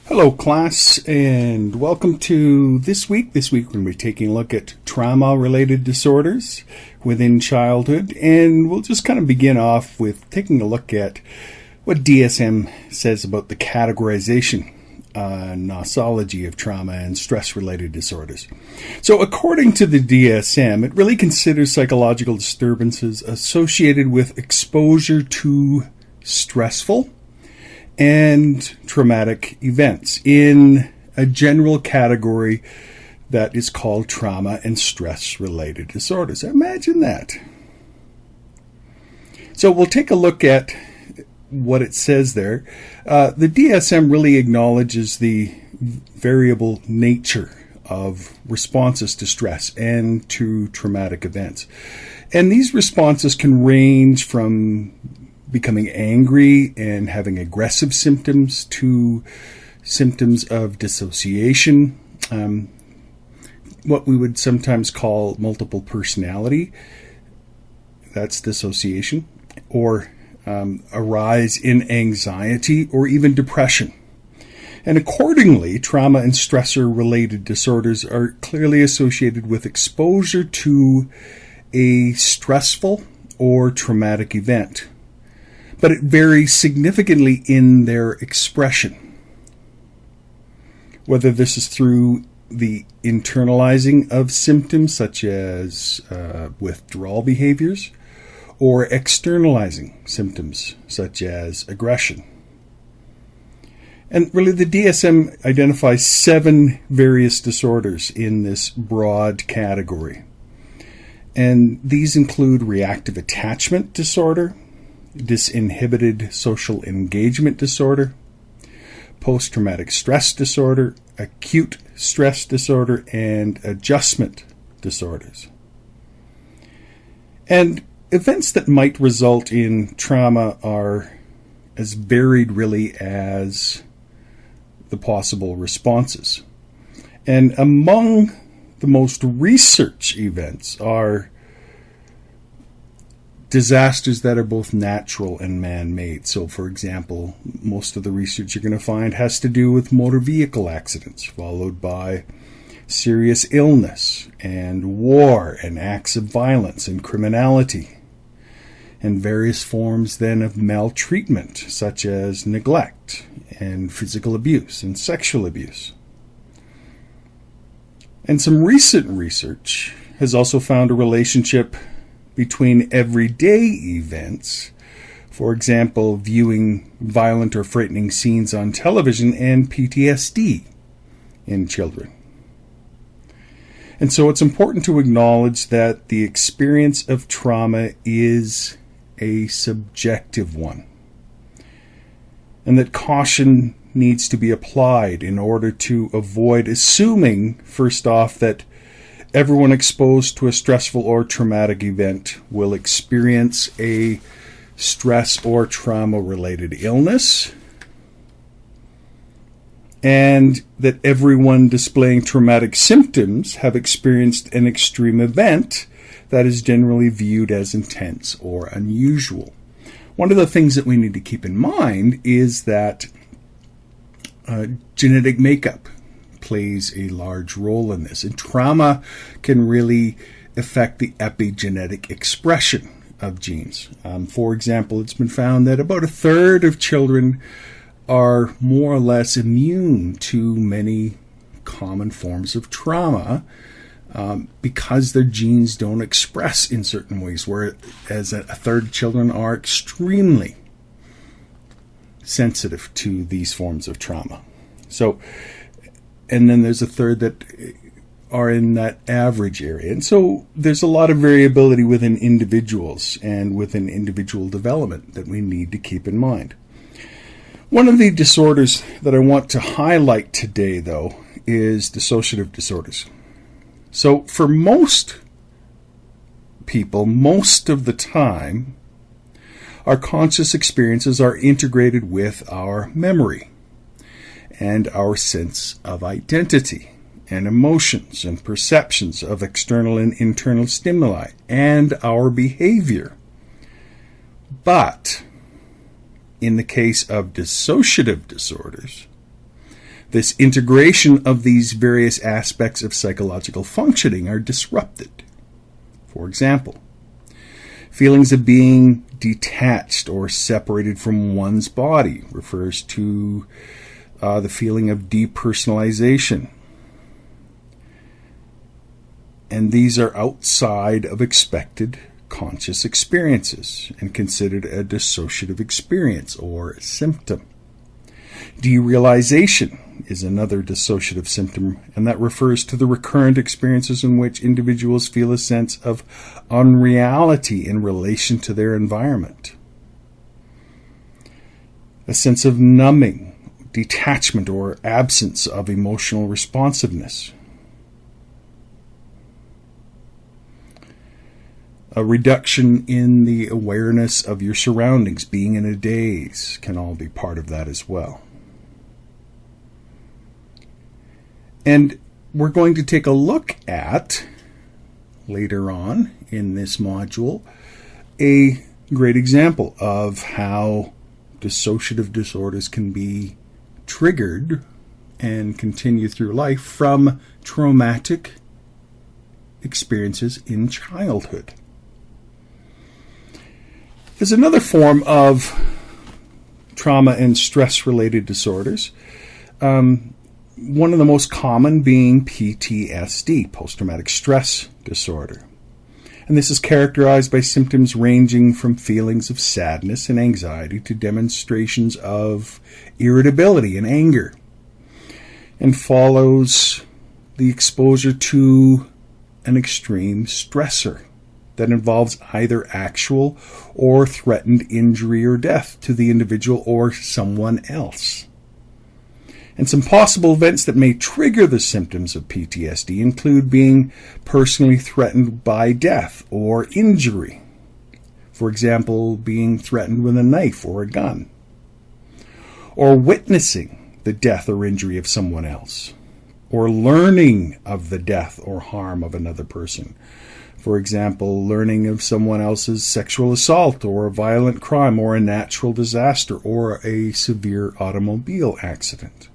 Hello, class, and welcome to this week. This week, we're going to be taking a look at trauma-related disorders within childhood, and we'll just kind of begin off with taking a look at what DSM says about the categorization, nosology of trauma and stress-related disorders. So, according to the DSM, it really considers psychological disturbances associated with exposure to stressful and traumatic events in a general category that is called trauma and stress-related disorders. Imagine that. So we'll take a look at what it says there. The DSM really acknowledges the variable nature of responses to stress and to traumatic events. And these responses can range from becoming angry and having aggressive symptoms to symptoms of dissociation, what we would sometimes call multiple personality, that's dissociation, or a rise in anxiety or even depression. And accordingly, trauma and stressor-related disorders are clearly associated with exposure to a stressful or traumatic event. But it varies significantly in their expression, whether this is through the internalizing of symptoms such as withdrawal behaviors or externalizing symptoms such as aggression. And really the DSM identifies 7 various disorders in this broad category. And these include reactive attachment disorder, disinhibited social engagement disorder, post-traumatic stress disorder, acute stress disorder, and adjustment disorders. And events that might result in trauma are as varied really as the possible responses. And among the most researched events are disasters that are both natural and man-made. So, for example, most of the research you're going to find has to do with motor vehicle accidents, followed by serious illness and war and acts of violence and criminality, and various forms then of maltreatment, such as neglect and physical abuse and sexual abuse. And some recent research has also found a relationship between everyday events, for example, viewing violent or frightening scenes on television, and PTSD in children. And so it's important to acknowledge that the experience of trauma is a subjective one, and that caution needs to be applied in order to avoid assuming, first off, that everyone exposed to a stressful or traumatic event will experience a stress or trauma-related illness, and that everyone displaying traumatic symptoms have experienced an extreme event that is generally viewed as intense or unusual. One of the things that we need to keep in mind is that genetic makeup plays a large role in this. And trauma can really affect the epigenetic expression of genes. For example, it's been found that about 1/3 of children are more or less immune to many common forms of trauma because their genes don't express in certain ways, whereas 1/3 of children are extremely sensitive to these forms of trauma. So, and then there's 1/3 that are in that average area. And so there's a lot of variability within individuals and within individual development that we need to keep in mind. One of the disorders that I want to highlight today, though, is dissociative disorders. So for most people, most of the time, our conscious experiences are integrated with our memory and our sense of identity and emotions and perceptions of external and internal stimuli and our behavior. But in the case of dissociative disorders, This integration of these various aspects of psychological functioning are disrupted. For example, feelings of being detached or separated from one's body refers to the feeling of depersonalization. And these are outside of expected conscious experiences and considered a dissociative experience or symptom. Derealization is another dissociative symptom, and that refers to the recurrent experiences in which individuals feel a sense of unreality in relation to their environment. A sense of numbing, detachment, or absence of emotional responsiveness. A reduction in the awareness of your surroundings, being in a daze, can all be part of that as well. And we're going to take a look at, later on in this module, a great example of how dissociative disorders can be triggered and continue through life from traumatic experiences in childhood. There's another form of trauma and stress-related disorders. One of the most common being PTSD, post-traumatic stress disorder. And this is characterized by symptoms ranging from feelings of sadness and anxiety to demonstrations of irritability and anger, and follows the exposure to an extreme stressor that involves either actual or threatened injury or death to the individual or someone else. And some possible events that may trigger the symptoms of PTSD include being personally threatened by death or injury. For example, being threatened with a knife or a gun. Or witnessing the death or injury of someone else. Or learning of the death or harm of another person. For example, learning of someone else's sexual assault or a violent crime or a natural disaster or a severe automobile accident.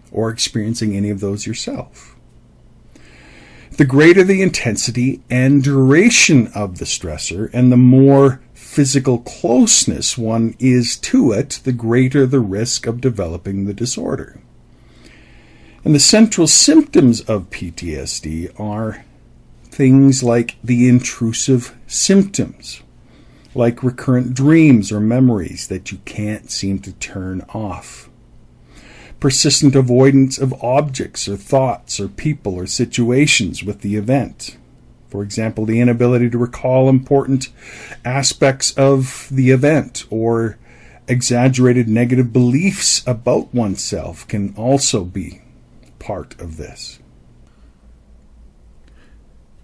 Or experiencing any of those yourself. The greater the intensity and duration of the stressor and the more physical closeness one is to it, the greater the risk of developing the disorder. And the central symptoms of PTSD are things like the intrusive symptoms, like recurrent dreams or memories that you can't seem to turn off. Persistent avoidance of objects or thoughts or people or situations with the event. For example, the inability to recall important aspects of the event or exaggerated negative beliefs about oneself can also be part of this.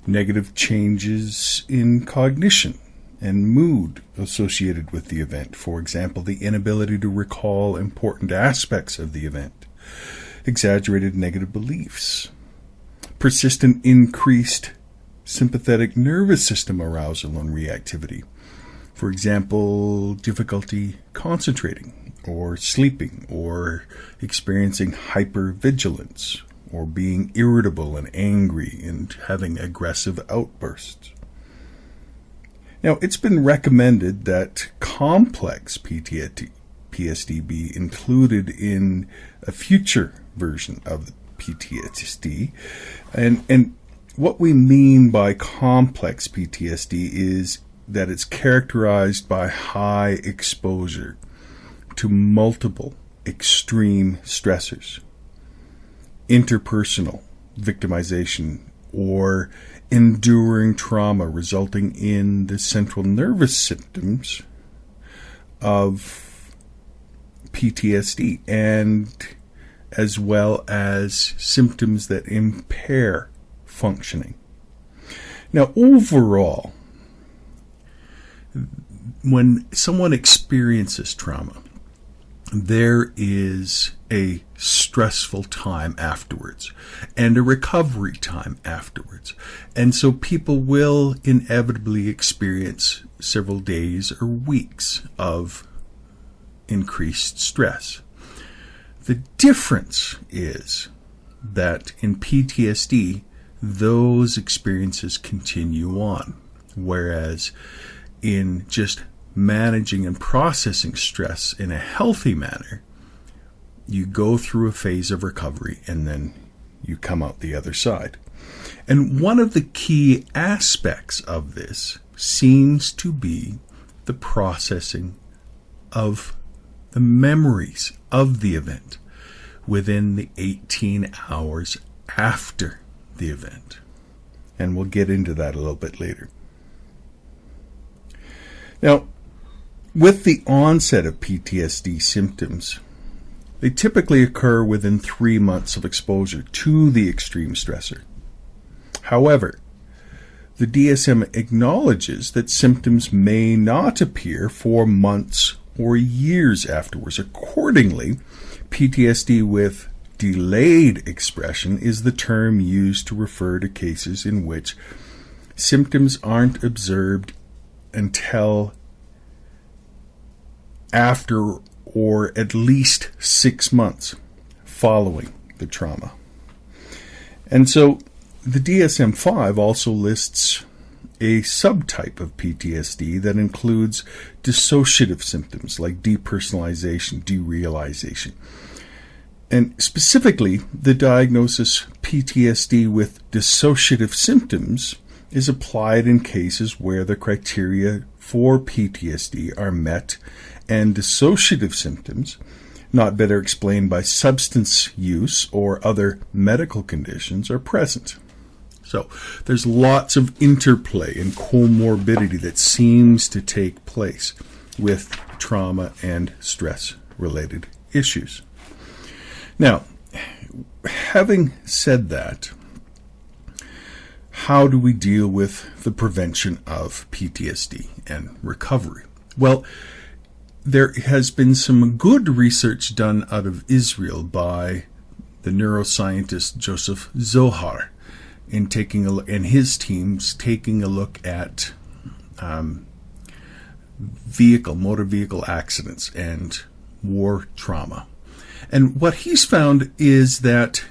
Negative changes in cognition and mood associated with the event. For example, the inability to recall important aspects of the event. Exaggerated negative beliefs. Persistent increased sympathetic nervous system arousal and reactivity. For example, difficulty concentrating or sleeping or experiencing hypervigilance or being irritable and angry and having aggressive outbursts. Now, it's been recommended that complex PTSD be included in a future version of the PTSD. And what we mean by complex PTSD is that it's characterized by high exposure to multiple extreme stressors, interpersonal victimization, or enduring trauma resulting in the central nervous symptoms of PTSD, and as well as symptoms that impair functioning. Now, overall, when someone experiences trauma, there is a stressful time afterwards and a recovery time afterwards. And so people will inevitably experience several days or weeks of increased stress. The difference is that in PTSD, those experiences continue on, whereas in just managing and processing stress in a healthy manner, you go through a phase of recovery and then you come out the other side. And one of the key aspects of this seems to be the processing of the memories of the event within the 18 hours after the event. And we'll get into that a little bit later. Now, with the onset of PTSD symptoms, they typically occur within 3 months of exposure to the extreme stressor. However, the DSM acknowledges that symptoms may not appear for months or years afterwards. Accordingly, PTSD with delayed expression is the term used to refer to cases in which symptoms aren't observed until after or at least 6 months following the trauma. And so the DSM-5 also lists a subtype of PTSD that includes dissociative symptoms like depersonalization, derealization. And specifically, the diagnosis PTSD with dissociative symptoms is applied in cases where the criteria for PTSD are met and dissociative symptoms, not better explained by substance use or other medical conditions, are present. So there's lots of interplay and comorbidity that seems to take place with trauma and stress-related issues. Now, having said that, how do we deal with the prevention of PTSD and recovery? Well, there has been some good research done out of Israel by the neuroscientist Joseph Zohar in taking a look, and his teams taking a look at motor vehicle accidents and war trauma. And what he's found is that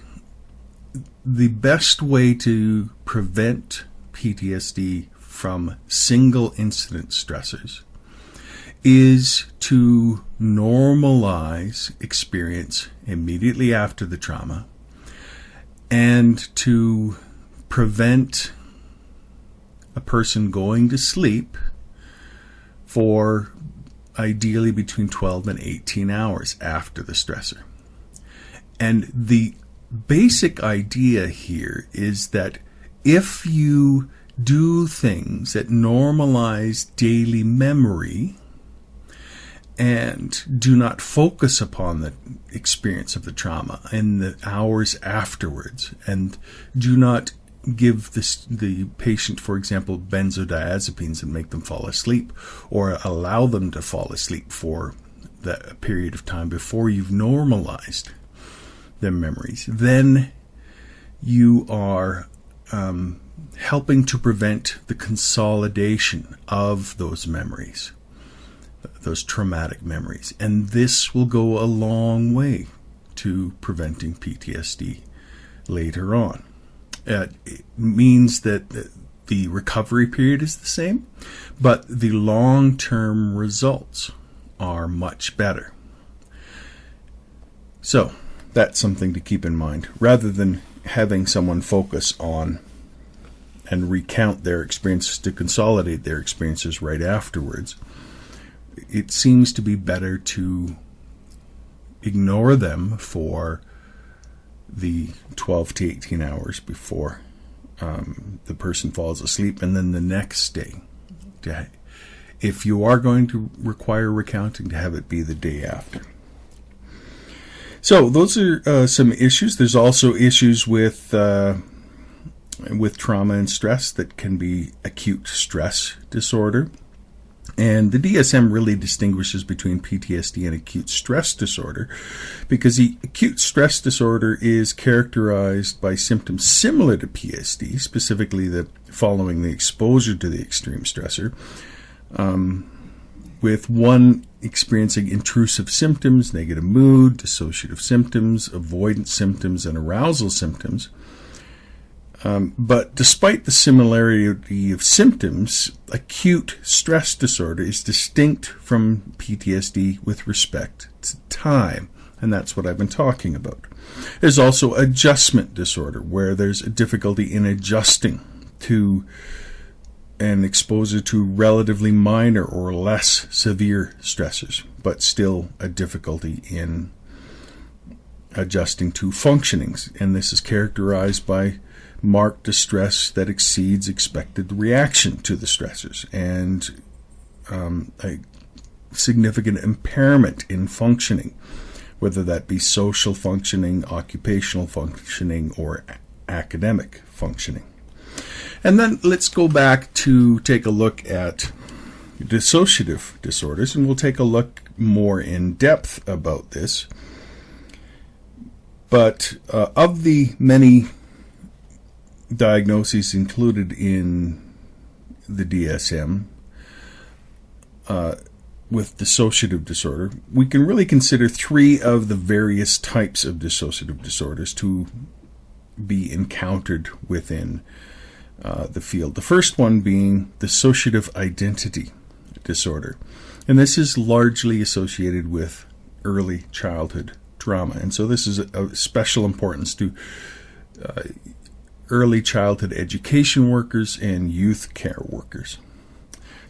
the best way to prevent PTSD from single incident stressors is to normalize experience immediately after the trauma and to prevent a person going to sleep for ideally between 12 and 18 hours after the stressor. And the basic idea here is that if you do things that normalize daily memory and do not focus upon the experience of the trauma in the hours afterwards, and do not give the patient, for example, benzodiazepines and make them fall asleep, or allow them to fall asleep for the period of time before you've normalized their memories, then you are helping to prevent the consolidation of those memories, those traumatic memories. And this will go a long way to preventing PTSD later on. It means that the recovery period is the same, but the long-term results are much better. So that's something to keep in mind. Rather than having someone focus on and recount their experiences to consolidate their experiences right afterwards, it seems to be better to ignore them for the 12 to 18 hours before the person falls asleep, and then the next day, if you are going to require recounting, to have it be the day after. So those are some issues. There's also issues with trauma and stress that can be acute stress disorder. And the DSM really distinguishes between PTSD and acute stress disorder, because the acute stress disorder is characterized by symptoms similar to PSD, specifically following the exposure to the extreme stressor, with one experiencing intrusive symptoms, negative mood, dissociative symptoms, avoidance symptoms, and arousal symptoms. But despite the similarity of symptoms, acute stress disorder is distinct from PTSD with respect to time, and that's what I've been talking about. There's also adjustment disorder, where there's a difficulty in adjusting to an exposure to relatively minor or less severe stressors, but still a difficulty in adjusting to functionings. And this is characterized by marked distress that exceeds expected reaction to the stressors, and a significant impairment in functioning, whether that be social functioning, occupational functioning, or academic functioning. And then let's go back to take a look at dissociative disorders, and we'll take a look more in depth about this. But of the many diagnoses included in the DSM with dissociative disorder, we can really consider three of the various types of dissociative disorders to be encountered within the field. The first one being dissociative identity disorder. And this is largely associated with early childhood trauma. And so this is of special importance to early childhood education workers and youth care workers.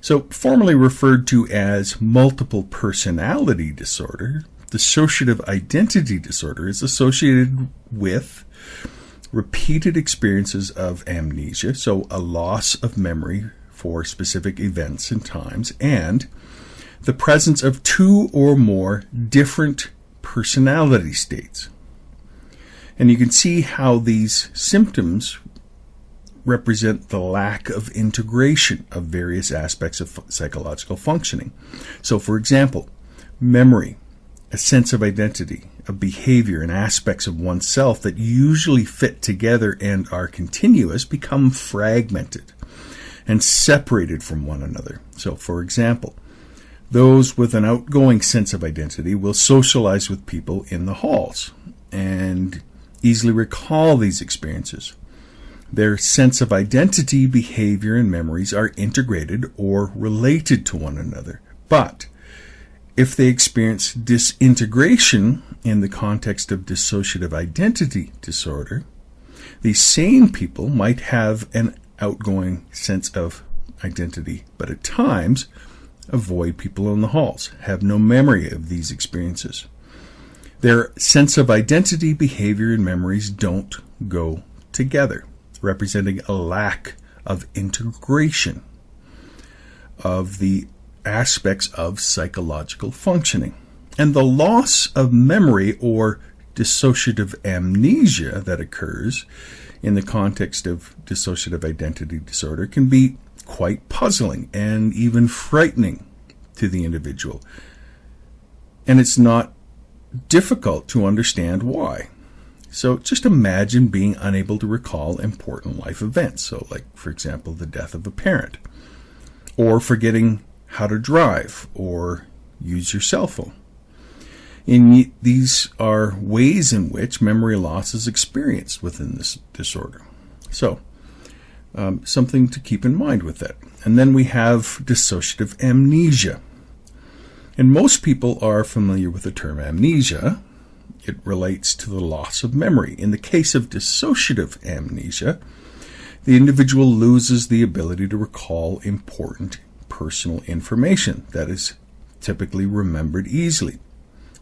So, formerly referred to as multiple personality disorder, dissociative identity disorder is associated with repeated experiences of amnesia, so a loss of memory for specific events and times, and the presence of two or more different personality states. And you can see how these symptoms represent the lack of integration of various aspects of psychological functioning. So, for example, memory, a sense of identity, of behavior, and aspects of oneself that usually fit together and are continuous become fragmented and separated from one another. So, for example, those with an outgoing sense of identity will socialize with people in the halls and easily recall these experiences. Their sense of identity, behavior, and memories are integrated or related to one another. But if they experience disintegration in the context of dissociative identity disorder, these same people might have an outgoing sense of identity, but at times avoid people in the halls, have no memory of these experiences. Their sense of identity, behavior, and memories don't go together, representing a lack of integration of the aspects of psychological functioning. And the loss of memory or dissociative amnesia that occurs in the context of dissociative identity disorder can be quite puzzling and even frightening to the individual. And it's not difficult to understand why. So just imagine being unable to recall important life events. So like, for example, the death of a parent, or forgetting how to drive or use your cell phone. These are ways in which memory loss is experienced within this disorder. So something to keep in mind with that. And then we have dissociative amnesia. And most people are familiar with the term amnesia. It relates to the loss of memory. In the case of dissociative amnesia, the individual loses the ability to recall important personal information that is typically remembered easily.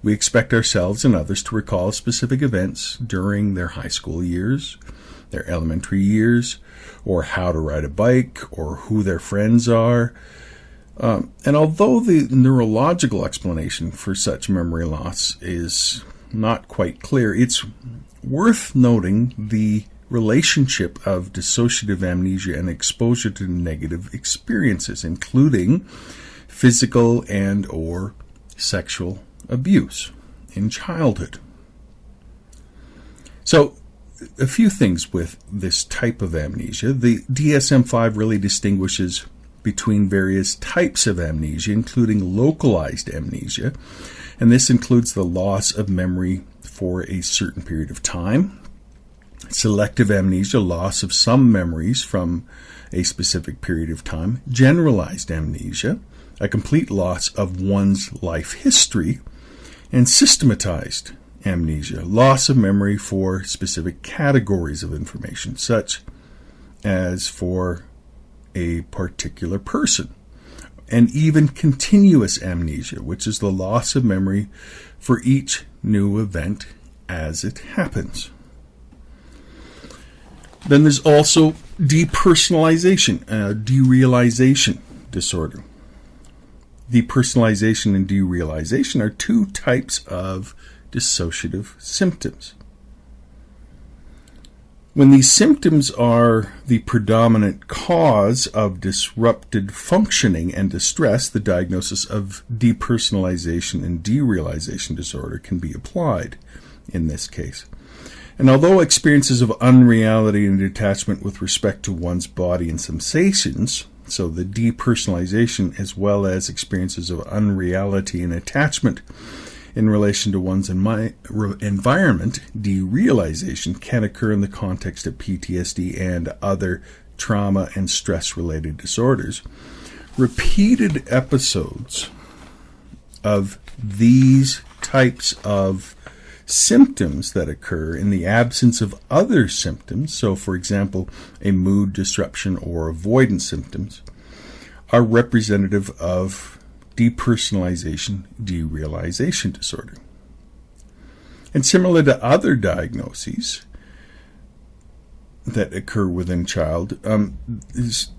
We expect ourselves and others to recall specific events during their high school years, their elementary years, or how to ride a bike, or who their friends are. And although the neurological explanation for such memory loss is not quite clear, it's worth noting the relationship of dissociative amnesia and exposure to negative experiences, including physical and or sexual abuse in childhood. So, a few things with this type of amnesia. The DSM-5 really distinguishes between various types of amnesia, including localized amnesia, and this includes the loss of memory for a certain period of time, selective amnesia, loss of some memories from a specific period of time, generalized amnesia, a complete loss of one's life history, and systematized amnesia, loss of memory for specific categories of information, such as for a particular person, and even continuous amnesia, which is the loss of memory for each new event as it happens. Then there's also depersonalization, derealization disorder. Depersonalization and derealization are two types of dissociative symptoms. When these symptoms are the predominant cause of disrupted functioning and distress, the diagnosis of depersonalization and derealization disorder can be applied in this case. And although experiences of unreality and detachment with respect to one's body and sensations, so the depersonalization as well as experiences of unreality and attachment in relation to one's environment, derealization, can occur in the context of PTSD and other trauma and stress-related disorders. Repeated episodes of these types of symptoms that occur in the absence of other symptoms, so for example, a mood disruption or avoidance symptoms, are representative of depersonalization, derealization disorder. And similar to other diagnoses that occur within child,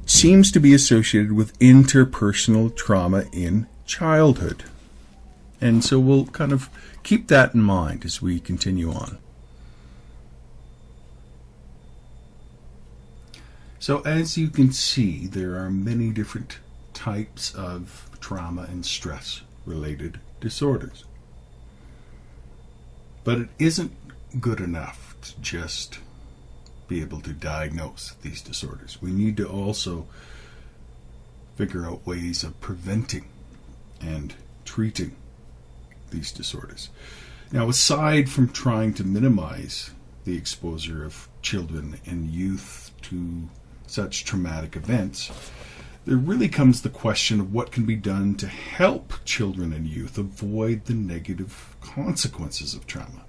seems to be associated with interpersonal trauma in childhood. And so we'll kind of keep that in mind as we continue on. So as you can see, there are many different types of trauma and stress-related disorders. But it isn't good enough to just be able to diagnose these disorders. We need to also figure out ways of preventing and treating these disorders. Now, aside from trying to minimize the exposure of children and youth to such traumatic events, there really comes the question of what can be done to help children and youth avoid the negative consequences of trauma.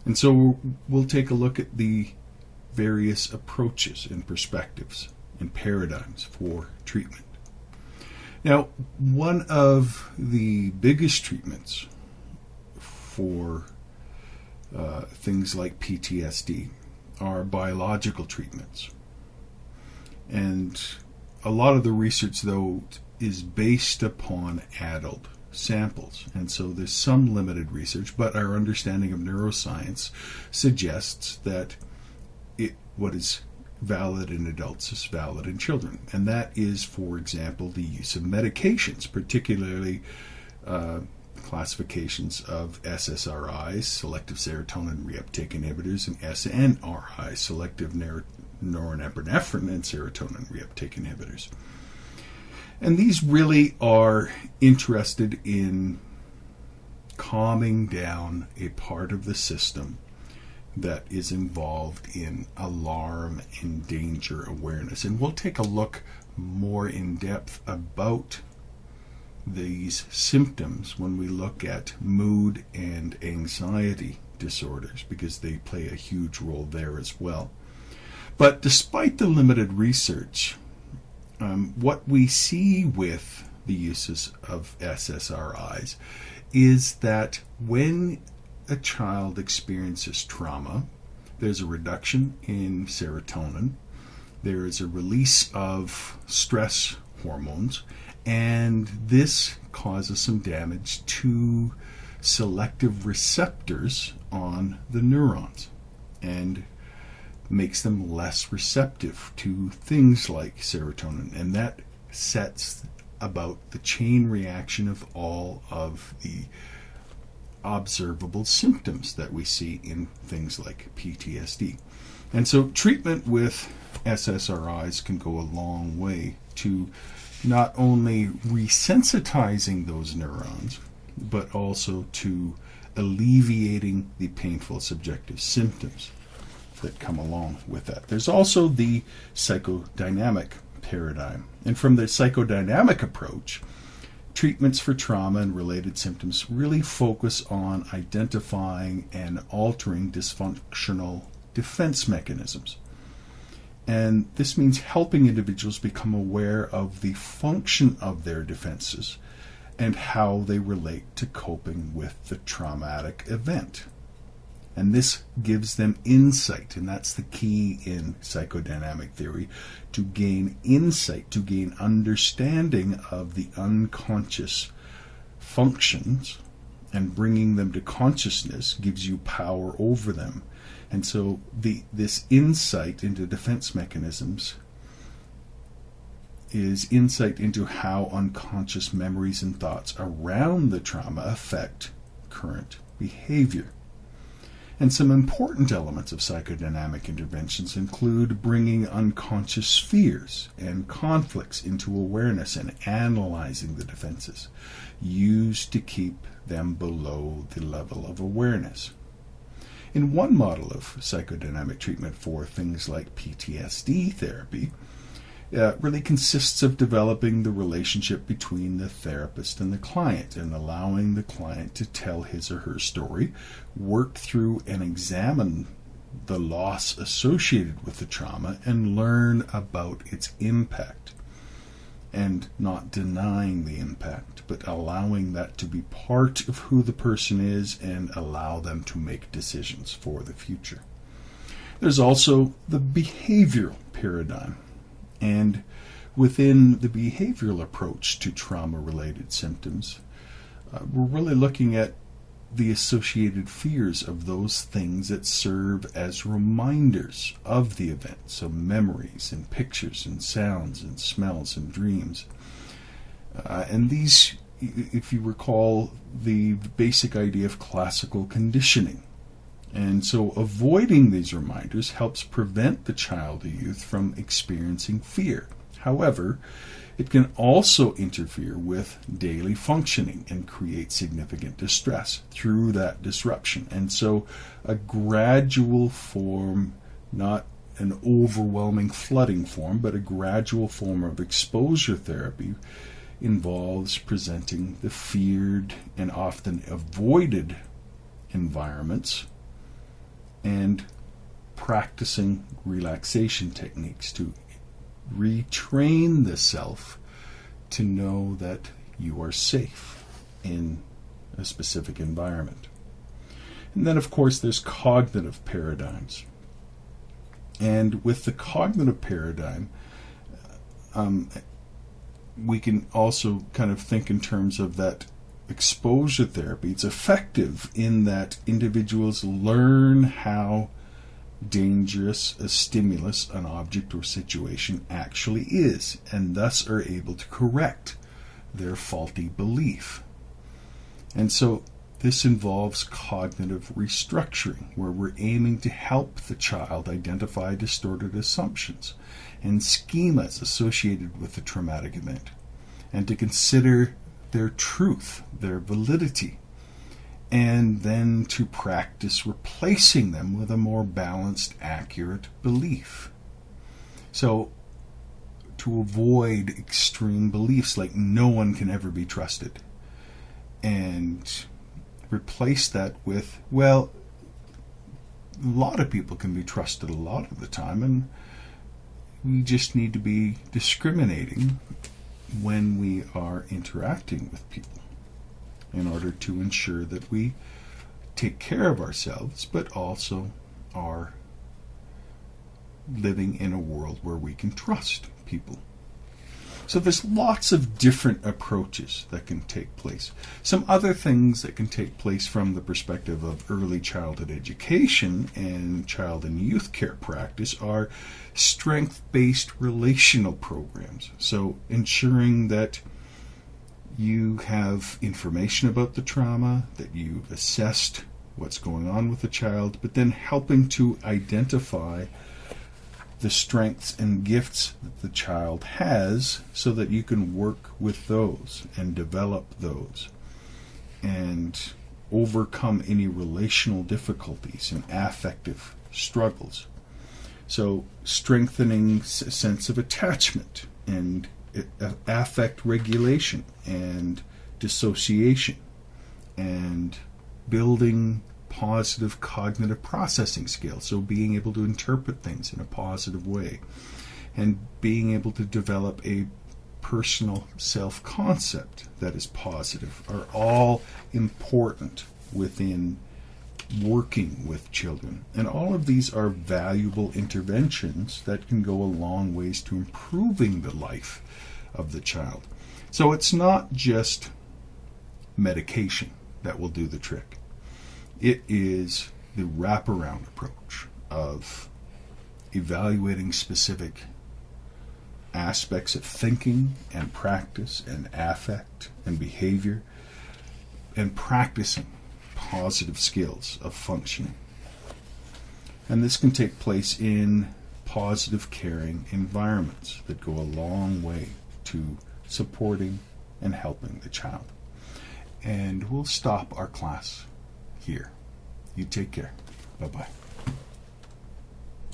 And so we'll take a look at the various approaches and perspectives and paradigms for treatment. Now, one of the biggest treatments for things like PTSD are biological treatments. And a lot of the research, though, is based upon adult samples. And so there's some limited research, but our understanding of neuroscience suggests that what is valid in adults is valid in children. And that is, for example, the use of medications, particularly classifications of SSRIs, selective serotonin reuptake inhibitors, and SNRIs, selective norepinephrine and serotonin reuptake inhibitors. And these really are interested in calming down a part of the system that is involved in alarm and danger awareness. And we'll take a look more in depth about these symptoms when we look at mood and anxiety disorders, because they play a huge role there as well. But despite the limited research, what we see with the uses of SSRIs is that when a child experiences trauma, there's a reduction in serotonin, there is a release of stress hormones, and this causes some damage to selective receptors on the neurons and makes them less receptive to things like serotonin. And that sets about the chain reaction of all of the observable symptoms that we see in things like PTSD. And so treatment with SSRIs can go a long way to not only resensitizing those neurons, but also to alleviating the painful subjective symptoms that come along with that. There's also the psychodynamic paradigm. And from the psychodynamic approach, treatments for trauma and related symptoms really focus on identifying and altering dysfunctional defense mechanisms. And this means helping individuals become aware of the function of their defenses and how they relate to coping with the traumatic event. And this gives them insight, and that's the key in psychodynamic theory, to gain insight, to gain understanding of the unconscious functions, and bringing them to consciousness gives you power over them. And so this insight into defense mechanisms is insight into how unconscious memories and thoughts around the trauma affect current behavior. And some important elements of psychodynamic interventions include bringing unconscious fears and conflicts into awareness and analyzing the defenses used to keep them below the level of awareness. In one model of psychodynamic treatment for things like PTSD therapy, really consists of developing the relationship between the therapist and the client and allowing the client to tell his or her story, work through and examine the loss associated with the trauma, and learn about its impact. And not denying the impact, but allowing that to be part of who the person is and allow them to make decisions for the future. There's also the behavioral paradigm. And within the behavioral approach to trauma-related symptoms, we're really looking at the associated fears of those things that serve as reminders of the event. So memories and pictures and sounds and smells and dreams. And these, if you recall, the basic idea of classical conditioning. And so avoiding these reminders helps prevent the child or youth from experiencing fear. However, it can also interfere with daily functioning and create significant distress through that disruption. And so a gradual form, not an overwhelming flooding form, but a gradual form of exposure therapy involves presenting the feared and often avoided environments and practicing relaxation techniques to retrain the self to know that you are safe in a specific environment. And then, of course, there's cognitive paradigms. And with the cognitive paradigm, we can also kind of think in terms of that exposure therapy. It's effective in that individuals learn how dangerous a stimulus, an object or situation actually is, and thus are able to correct their faulty belief. And so this involves cognitive restructuring, where we're aiming to help the child identify distorted assumptions and schemas associated with the traumatic event, and to consider their truth, their validity, and then to practice replacing them with a more balanced, accurate belief. So, to avoid extreme beliefs like no one can ever be trusted, and replace that with, well, a lot of people can be trusted a lot of the time, and we just need to be discriminating when we are interacting with people in order to ensure that we take care of ourselves, but also are living in a world where we can trust people. So there's lots of different approaches that can take place. Some other things that can take place from the perspective of early childhood education and child and youth care practice are strength-based relational programs. So ensuring that you have information about the trauma, that you've assessed what's going on with the child, but then helping to identify the strengths and gifts that the child has so that you can work with those and develop those and overcome any relational difficulties and affective struggles. So strengthening sense of attachment and affect regulation and dissociation and building positive cognitive processing skills, so being able to interpret things in a positive way and being able to develop a personal self-concept that is positive are all important within working with children. And all of these are valuable interventions that can go a long ways to improving the life of the child. So it's not just medication that will do the trick. It is the wraparound approach of evaluating specific aspects of thinking and practice and affect and behavior and practicing positive skills of functioning. And this can take place in positive, caring environments that go a long way to supporting and helping the child. And we'll stop our class here. You take care. Bye-bye.